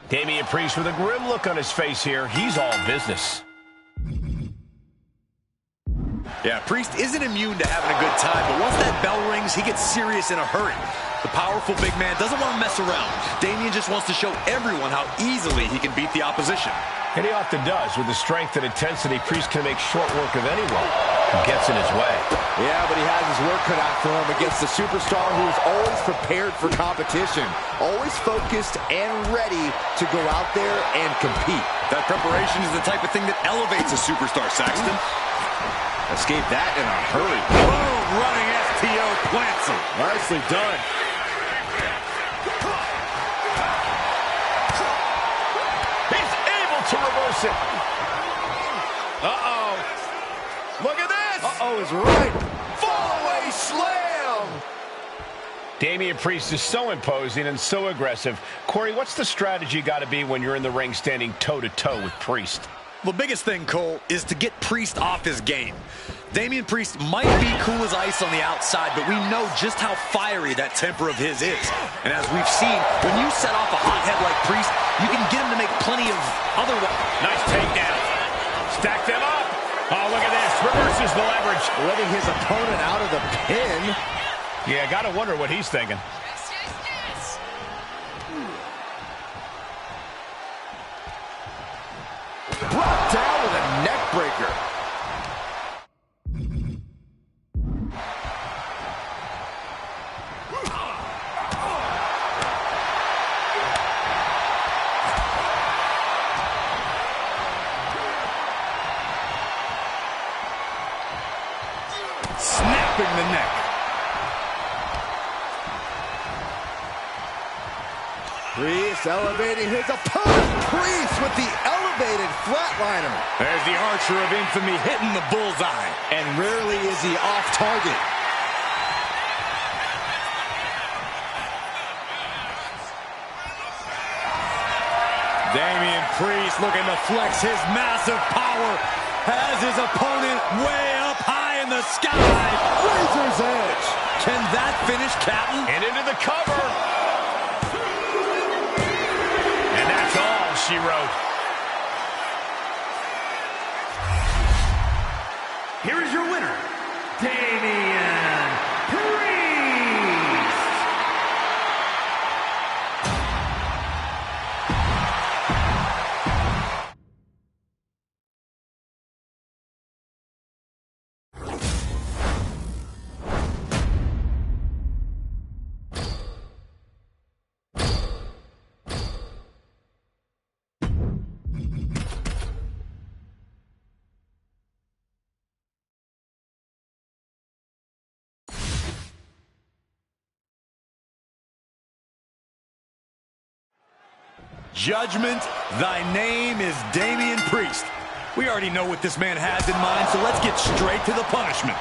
Damian Priest with a grim look on his face here. He's all business. Yeah, Priest isn't immune to having a good time, but once that bell rings, he gets serious in a hurry. The powerful big man doesn't want to mess around. Damian just wants to show everyone how easily he can beat the opposition. And he often does. With the strength and intensity, Priest can make short work of anyone who gets in his way. Yeah, but he has his work cut out for him against the superstar who is always prepared for competition. Always focused and ready to go out there and compete. That preparation is the type of thing that elevates a superstar, Saxton. Escape that in a hurry. Boom! Running STO plants him. Nicely done. He's able to reverse it. Uh-oh. Look at this. Uh-oh is right. Fall-away slam. Damian Priest is so imposing and so aggressive. Corey, what's the strategy got to be when you're in the ring standing toe-to-toe with Priest? The biggest thing, Cole, is to get Priest off his game. Damian Priest might be cool as ice on the outside, but we know just how fiery that temper of his is. And as we've seen, when you set off a hothead like Priest, you can get him to make plenty of other... Nice takedown. Stack them up. Oh, look at this. Reverses the leverage. Letting his opponent out of the pin. Yeah, gotta wonder what he's thinking. Brought down with a neck breaker. Snapping the neck. Priest elevating his opponent. Priest with the elevated flatliner. There's the Archer of Infamy hitting the bullseye. And rarely is he off target. Damian Priest looking to flex his massive power. Has his opponent way up high in the sky. Razor's edge. Can that finish, Captain? And into the cover. And that's all she wrote. Here is your winner, Damian Priest. Judgment, thy name is Damian Priest. We already know what this man has in mind, so let's get straight to the punishment.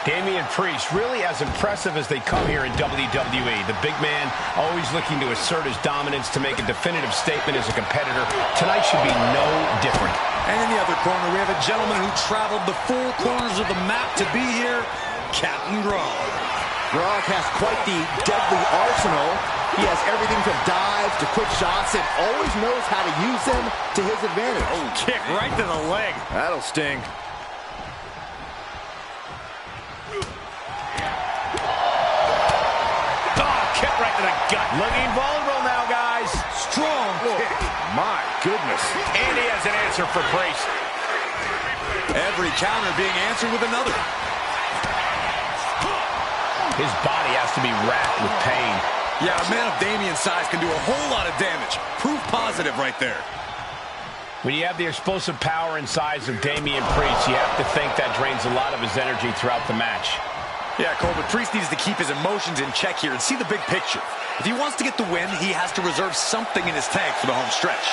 Damian Priest, really as impressive as they come here in WWE. The big man always looking to assert his dominance, to make a definitive statement as a competitor. Tonight should be no different. And in the other corner, we have a gentleman who traveled the four corners of the map to be here, Captain Gronk. Gronk has quite the deadly arsenal. He has everything from dives to quick shots and always knows how to use them to his advantage. Oh, kick right to the leg. That'll sting. Kick right to the gut. Looking vulnerable now, guys. Strong kick. My goodness. And he has an answer for Priest. Every counter being answered with another. His body has to be racked with pain. Yeah, a man of Damian's size can do a whole lot of damage. Proof positive right there. When you have the explosive power and size of Damian Priest, you have to think that drains a lot of his energy throughout the match. Yeah, Cole, but Priest needs to keep his emotions in check here and see the big picture. If he wants to get the win, he has to reserve something in his tank for the home stretch.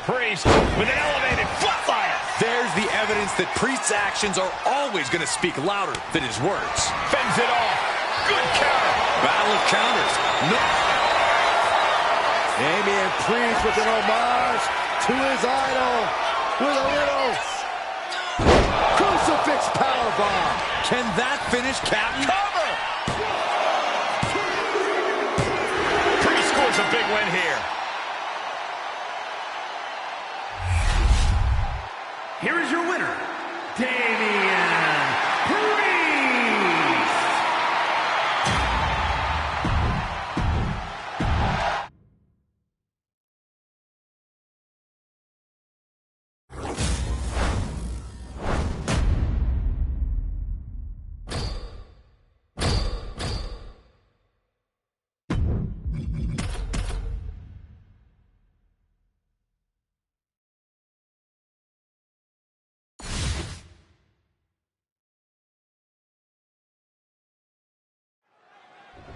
Priest with an elevated flatliner. There's the evidence that Priest's actions are always going to speak louder than his words. Fends it off. Good counter. Battle of counters. No. Damian Priest with an homage to his idol with a little crucifix powerbomb. Can that finish, Captain? Cover. secures a big win here. Here is your winner, Damian Priest.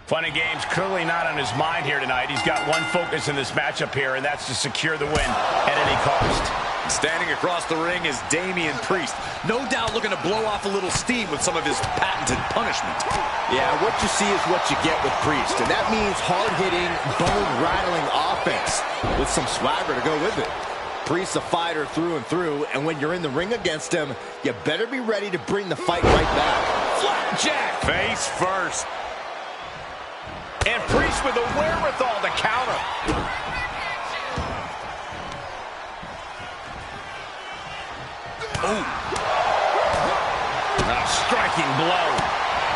Fun and games clearly not on his mind here tonight. He's got one focus in this matchup here, and that's to secure the win at any cost. Standing across the ring is Damian Priest. No doubt looking to blow off a little steam with some of his patented punishment. Yeah, what you see is what you get with Priest, and that means hard-hitting, bone-rattling offense with some swagger to go with it. Priest's a fighter through and through, and when you're in the ring against him, you better be ready to bring the fight right back. Flapjack! Face first. And Priest with the wherewithal to counter. Oh. A striking blow.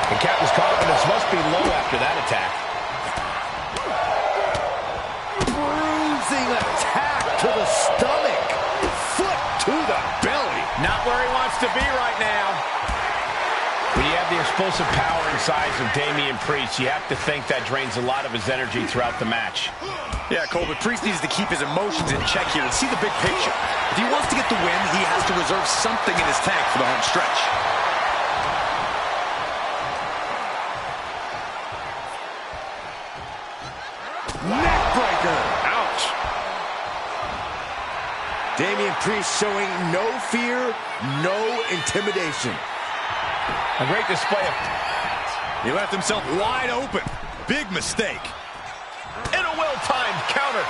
The captain's confidence must be low after that attack. Bruising attack to the stomach. Foot to the belly. Not where he wants to be right now. When you have the explosive power and size of Damian Priest, you have to think that drains a lot of his energy throughout the match. Yeah, Cole, but Priest needs to keep his emotions in check here and see the big picture. If he wants to get the win, he has to reserve something in his tank for the home stretch. Neckbreaker. Ouch. Damian Priest showing no fear, no intimidation. A great display of... He left himself wide open. Big mistake. And a well-timed counter.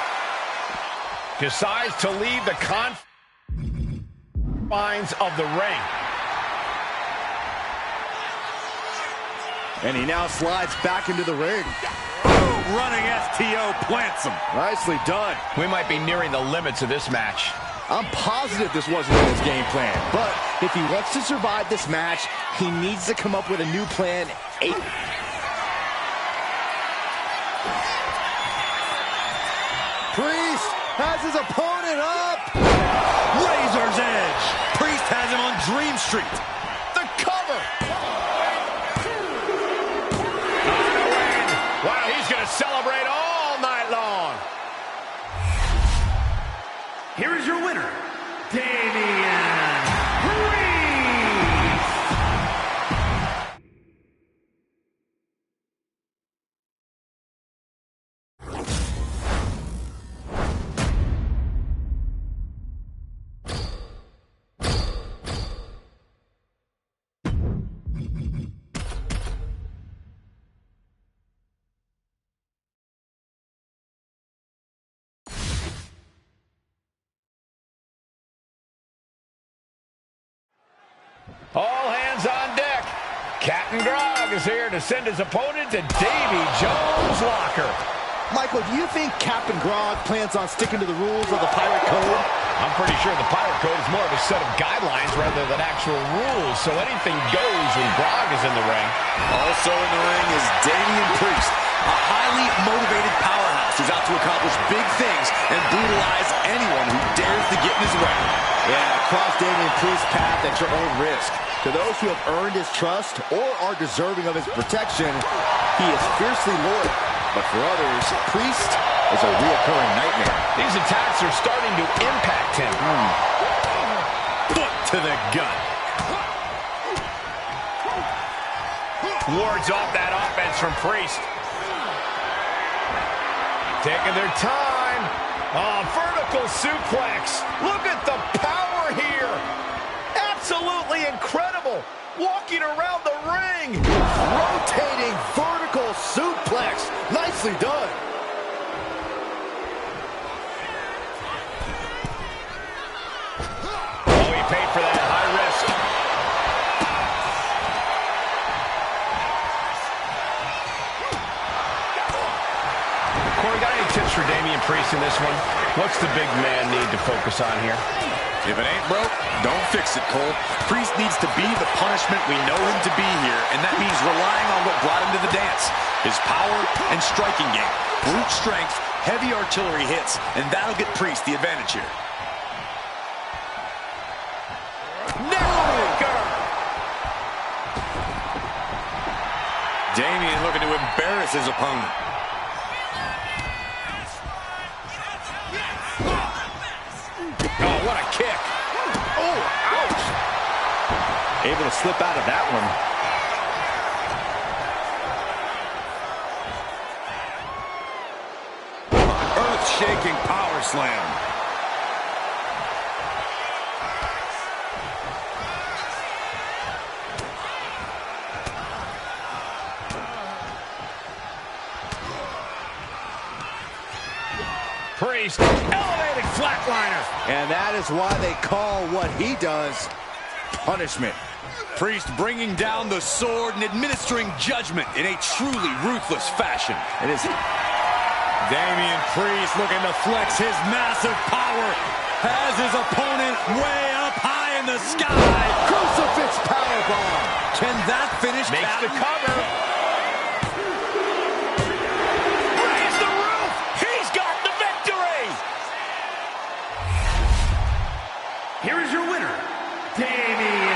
Decides to leave the confines of the ring. And he now slides back into the ring. Boom, running STO plants him. Nicely done. We might be nearing the limits of this match. I'm positive this wasn't in his game plan, but if he wants to survive this match, he needs to come up with a new plan. Priest has his opponent up. Razor's edge. Priest has him on Dream Street. The cover. Wow, he's going to celebrate all night long. Here is your winner, Damian Priest. All hands on deck. Captain Grog is here to send his opponent to Davy Jones' locker. Michael, do you think Captain Grog plans on sticking to the rules of the Pirate Code? I'm pretty sure the Pirate Code is more of a set of guidelines rather than actual rules, so anything goes when Grog is in the ring. Also in the ring is Damian Priest, a highly motivated powerhouse who's out to accomplish big things and brutalize anyone who dares to get in his way. Yeah, cross Damian Priest's path at your own risk. To those who have earned his trust or are deserving of his protection, he is fiercely loyal. But for others, Priest is a reoccurring nightmare. These attacks are starting to impact him. Foot to the gut. Wards off that offense from Priest. Taking their time. Oh, vertical suplex. Look at the power here. Absolutely incredible. Walking around the ring. Rotating vertical suplex. Nicely done. Oh, he paid for that high risk. Corey, got any tips Priest in this one. What's the big man need to focus on here? If it ain't broke, don't fix it, Cole. Priest needs to be the punishment we know him to be here, and that means relying on what brought him to the dance. His power and striking game. Brute strength, heavy artillery hits, and that'll get Priest the advantage here. Neckbreaker! Damian looking to embarrass his opponent. Oh, what a kick. Oh, ouch. Able to slip out of that one. Earth-shaking power slam. Priest, elevated flatliner. And that is why they call what he does punishment. Priest bringing down the sword and administering judgment in a truly ruthless fashion. It is. Damian Priest looking to flex his massive power. Has his opponent way up high in the sky. Crucifix powerbomb. Can that finish? Makes the cover. Raise the roof. He's got the victory. Here is your winner, Damian